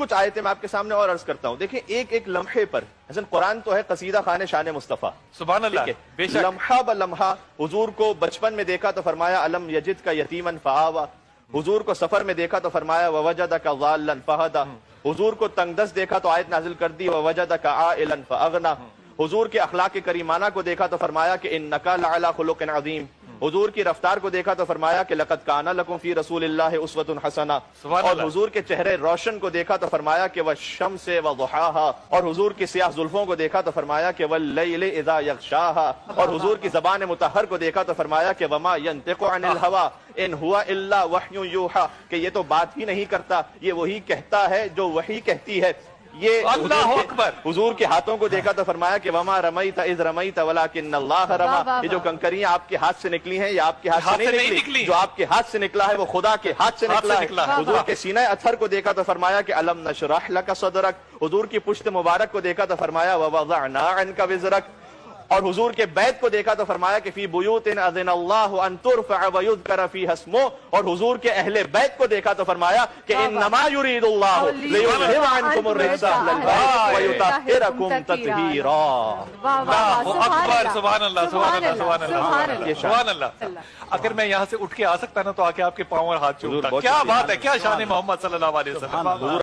کچھ آیتیں میں آپ کے سامنے اور عرض کرتا ہوں. دیکھیں ایک ایک لمحے پر حسن قرآن تو ہے قصیدہ خان شان مصطفیٰ. سبحان اللہ. بے شک. لمحہ بلمحہ حضور کو بچپن میں دیکھا تو فرمایا الم یجد کا یتیمن فآوا. حضور کو سفر میں دیکھا تو فرمایا ووجدک ضالا فہدا. حضور کو تنگ دست دیکھا تو آیت نازل کر دی ووجدک عائلا فاغنا. حضور کے اخلاق کریمانہ کو دیکھا تو فرمایا کہ انک لعلی خلق عظیم. حضور کی رفتار کو دیکھا تو فرمایا کہ لقد کان لکم فی رسول اللہ اسوۃ حسنہ. اور حضور کے چہرے روشن کو دیکھا تو فرمایا کہ والشمس وضحاہا. اور حضور کی سیاہ زلفوں کو دیکھا تو فرمایا کہ واللیل اذا یغشاہا. اور حضور کی زبان مطہر کو دیکھا تو فرمایا کہ وما ینطق عن الہوی ان ہوا الا وحی یوحی. کہ یہ تو بات ہی نہیں کرتا، یہ وہی کہتا ہے جو وحی کہتی ہے. یہ اللہ اکبر. حضور کے ہاتھوں کو دیکھا تو فرمایا کہ وما رمیت اذ رمیت ولکن اللہ رما. یہ جو کنکریاں آپ کے ہاتھ سے نکلی ہیں یہ آپ کے ہاتھ سے نہیں نکلی، جو آپ کے ہاتھ سے نکلا ہے وہ خدا کے ہاتھ سے نکلا ہے. حضور کے سینہ اطہر کو دیکھا تو فرمایا کہ الم نشرح لک صدرک. حضور کی پشت مبارک کو دیکھا تو فرمایا ووضعنا عنک وزرک. اور حضور کے بیت کو دیکھا تو فرمایا کہ فی بیوت اذن اللہ ان ترفع ویذکر فیہا اسمہ. اور حضور کے اہل بیت کو دیکھا تو فرمایا کہ انما یرید اللہ لیذھب عنکم الرجس اہل البیت ویطہرکم تطہیرا. اللہ اکبر. سبحان اللہ سبحان اللہ سبحان اللہ سبحان اللہ. اگر میں یہاں سے اٹھ کے آ سکتا نا تو آ کے آپ کے پاؤں اور ہاتھ چومتا. کیا بات ہے، کیا شان محمد صلی اللہ علیہ وسلم.